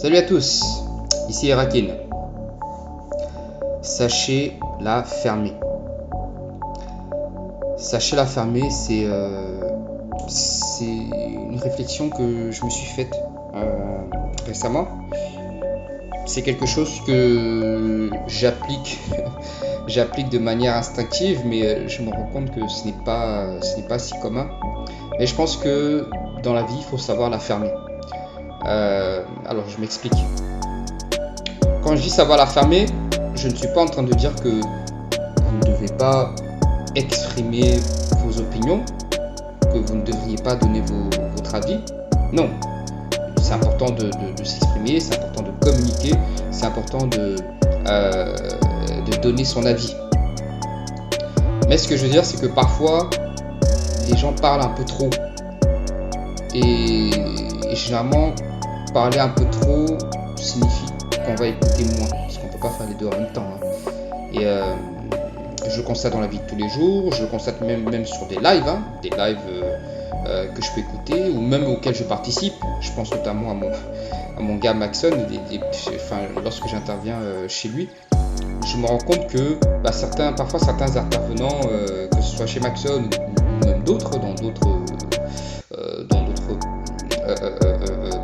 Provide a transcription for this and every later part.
Salut à tous, ici Erakin. Sachez la fermer. Sachez la fermer, c'est une réflexion que je me suis faite récemment. C'est quelque chose que j'applique de manière instinctive, mais je me rends compte que ce n'est pas si commun. Mais je pense que dans la vie, il faut savoir la fermer. Alors je m'explique. Quand je dis savoir la fermer, je ne suis pas en train de dire que vous ne devez pas exprimer vos opinions, que vous ne devriez pas donner votre avis. Non, c'est important de s'exprimer, c'est important de communiquer, c'est important de donner son avis. Mais ce que je veux dire, c'est que parfois, les gens parlent un peu trop. Et généralement, parler un peu trop signifie qu'on va écouter moins, parce qu'on ne peut pas faire les deux en même temps. Et je le constate dans la vie de tous les jours, je le constate même sur des lives, que je peux écouter, ou même auxquels je participe. Je pense notamment à mon gars Maxon, lorsque j'interviens chez lui, je me rends compte que parfois certains intervenants, que ce soit chez Maxon ou même d'autres, dans d'autres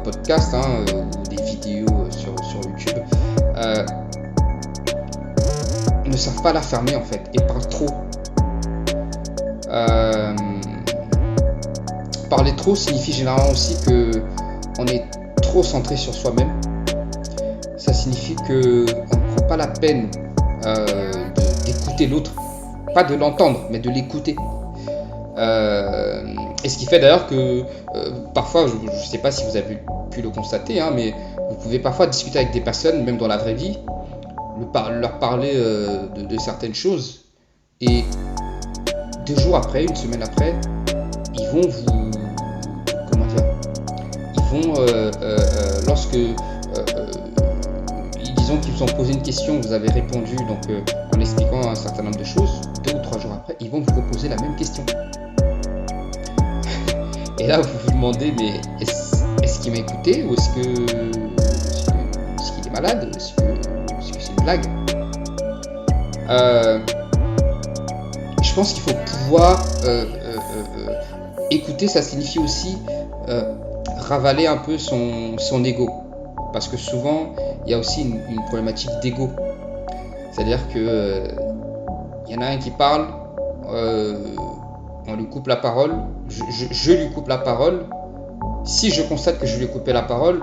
podcasts ou des vidéos sur YouTube, ne savent pas la fermer en fait et parlent trop. Parler trop signifie généralement aussi que on est trop centré sur soi-même. Ça signifie que on ne prend pas la peine d'écouter l'autre, pas de l'entendre, mais de l'écouter. Et ce qui fait d'ailleurs que parfois, je ne sais pas si vous avez pu le constater, mais vous pouvez parfois discuter avec des personnes, même dans la vraie vie, leur parler de certaines choses, et 2 jours après, une semaine après, ils vont lorsque disons qu'ils vous ont posé une question, vous avez répondu en expliquant un certain nombre de choses, 2 ou 3 jours après, ils vont vous reposer la même question. Et là, vous vous demandez, mais est-ce qu'il m'a écouté ou est-ce qu'il est malade? Est-ce que c'est une blague? Je pense qu'il faut pouvoir écouter. Ça signifie aussi ravaler un peu son ego. Parce que souvent, il y a aussi une problématique d'ego. C'est-à-dire que y en a un qui parle, on lui coupe la parole, je lui coupe la parole. Si je constate que je lui ai coupé la parole,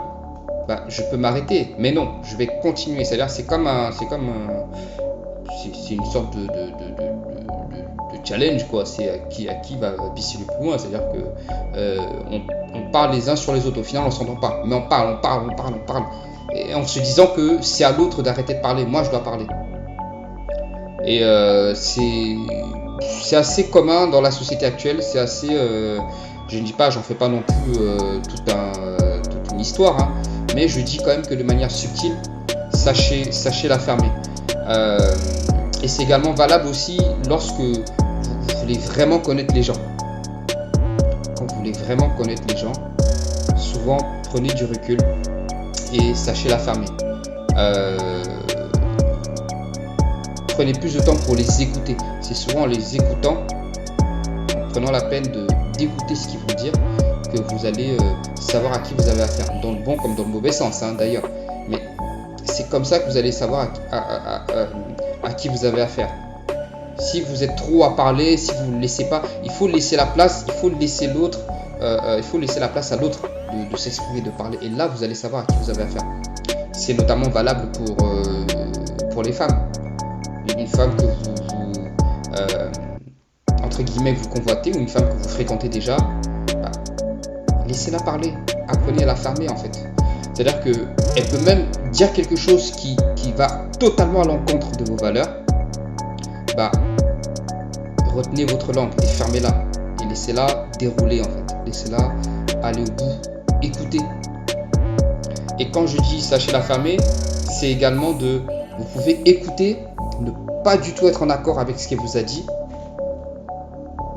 je peux m'arrêter. Mais non, je vais continuer. C'est-à-dire c'est une sorte de challenge, quoi. C'est à qui va pisser le plus loin. C'est-à-dire que on parle les uns sur les autres. Au final, on s'entend pas. Mais on parle. Et en se disant que c'est à l'autre d'arrêter de parler. Moi, je dois parler. Et c'est assez commun dans la société actuelle. C'est assez... je ne dis pas, j'en fais pas non plus toute une histoire, mais je dis quand même que de manière subtile, sachez la fermer. Et c'est également valable aussi lorsque vous voulez vraiment connaître les gens. Quand vous voulez vraiment connaître les gens, souvent prenez du recul et sachez la fermer. Prenez plus de temps pour les écouter. C'est souvent en les écoutant, en prenant la peine d'écouter ce qu'ils vont dire, que vous allez savoir à qui vous avez affaire, dans le bon comme dans le mauvais sens d'ailleurs. Mais c'est comme ça que vous allez savoir à qui vous avez affaire. Si vous êtes trop à parler, si vous ne laissez pas, il faut laisser la place, il faut laisser l'autre, il faut laisser la place à l'autre de s'exprimer, de parler. Et là, vous allez savoir à qui vous avez affaire. C'est notamment valable pour les femmes. Une femme que vous entre guillemets que vous convoitez, ou une femme que vous fréquentez déjà, laissez-la parler, apprenez à la fermer en fait. C'est-à-dire qu'elle peut même dire quelque chose qui va totalement à l'encontre de vos valeurs. Retenez votre langue et fermez-la et laissez-la dérouler en fait. Laissez-la aller au bout, écoutez. Et quand je dis sachez la fermer, c'est également vous pouvez écouter, ne pas du tout être en accord avec ce qu'elle vous a dit,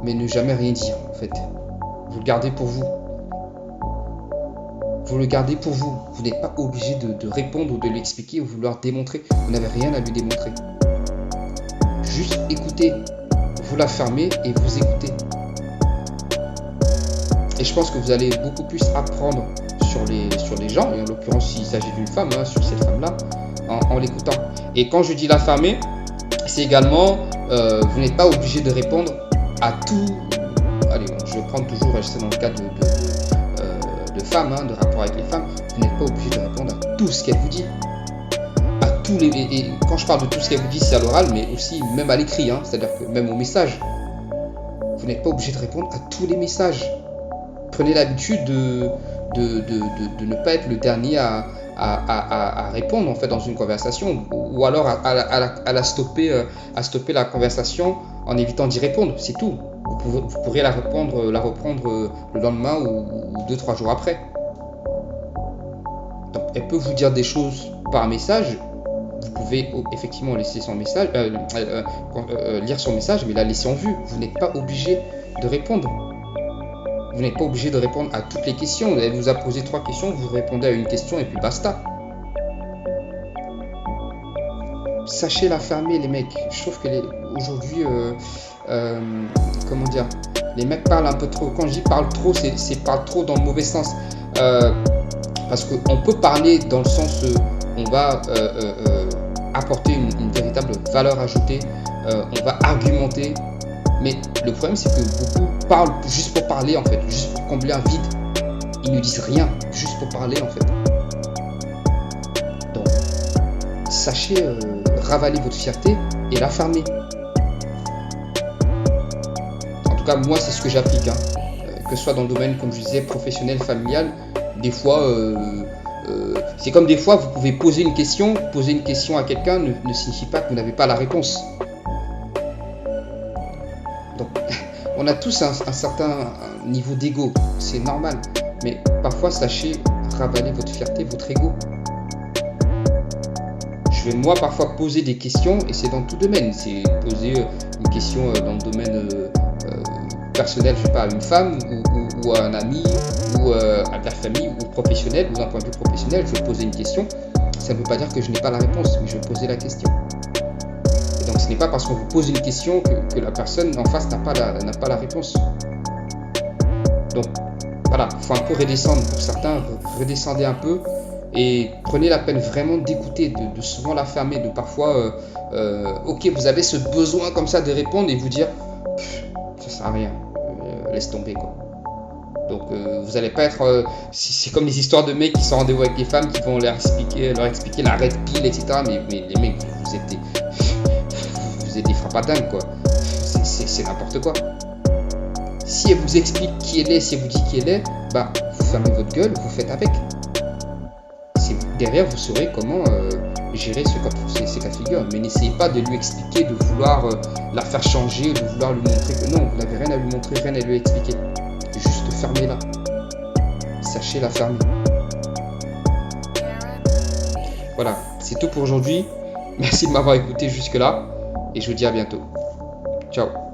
mais ne jamais rien dire en fait. Vous le gardez pour vous. vous le gardez pour vous. Vous n'êtes pas obligé de répondre ou de lui expliquer ou vouloir démontrer. Vous n'avez rien à lui démontrer. Juste écoutez. Vous la fermez et vous écoutez. Et je pense que vous allez beaucoup plus apprendre sur les gens, et en l'occurrence s'il s'agit d'une femme, sur cette femme-là, en l'écoutant. Et quand je dis la fermer, c'est également, vous n'êtes pas obligé de répondre à tout. Allez, je vais prendre toujours, c'est dans le cas de femmes, de rapport avec les femmes, vous n'êtes pas obligé de répondre à tout ce qu'elle vous dit. À tous les, et quand je parle de tout ce qu'elle vous dit, c'est à l'oral, mais aussi même à l'écrit, c'est-à-dire que même aux messages. Vous n'êtes pas obligé de répondre à tous les messages. Prenez l'habitude de ne pas être le dernier à répondre en fait dans une conversation, ou alors à stopper la conversation en évitant d'y répondre, c'est tout. Vous pourrez la reprendre le lendemain ou 2-3 jours après. Donc elle peut vous dire des choses par message. Vous pouvez effectivement laisser son message, lire son message, mais la laisser en vue. Vous n'êtes pas obligé de répondre. Vous n'êtes pas obligé de répondre à toutes les questions. Elle vous a posé 3 questions, vous répondez à une question et puis basta. Sachez la fermer, les mecs. Je trouve que aujourd'hui, comment dire, les mecs parlent un peu trop. Quand je dis parle trop, c'est parle trop dans le mauvais sens. Parce qu'on peut parler dans le sens on va apporter une véritable valeur ajoutée, on va argumenter. Mais le problème, c'est que beaucoup parlent juste pour parler, en fait, juste pour combler un vide. Ils ne disent rien, juste pour parler, en fait. Donc, sachez ravaler votre fierté et la fermer. En tout cas, moi, c'est ce que j'applique. Que ce soit dans le domaine, comme je disais, professionnel, familial. Des fois, c'est comme des fois, vous pouvez poser une question. Poser une question à quelqu'un ne signifie pas que vous n'avez pas la réponse. Donc, on a tous un certain niveau d'ego, c'est normal. Mais parfois, sachez ravaler votre fierté, votre ego. Je vais moi parfois poser des questions, et c'est dans tout domaine. C'est poser une question dans le domaine personnel, je sais pas, à une femme ou à un ami ou à la famille ou professionnel, ou d'un point de vue professionnel, je vais poser une question. Ça ne veut pas dire que je n'ai pas la réponse, mais je vais poser la question. Donc ce n'est pas parce qu'on vous pose une question que la personne en face n'a pas la réponse. Donc voilà, il faut un peu redescendre. Pour certains, redescendez un peu et prenez la peine vraiment d'écouter, de souvent la fermer, de parfois, ok, vous avez ce besoin comme ça de répondre et vous dire, ça sert à rien, laisse tomber quoi. Donc vous n'allez pas être, c'est comme les histoires de mecs qui sont rendez-vous avec les femmes qui vont leur expliquer la red pill, etc. Mais les mecs, vous êtes des frappadingues quoi. C'est n'importe quoi. Si elle vous explique qui elle est, si elle vous dit qui elle est, bah vous fermez votre gueule, vous faites avec. Derrière vous saurez comment gérer ces cas de figure. Mais n'essayez pas de lui expliquer, de vouloir la faire changer, de vouloir lui montrer que non, vous n'avez rien à lui montrer, rien à lui expliquer. Juste fermez-la. Sachez la fermer. Voilà, c'est tout pour aujourd'hui. Merci de m'avoir écouté jusque là et je vous dis à bientôt. Ciao.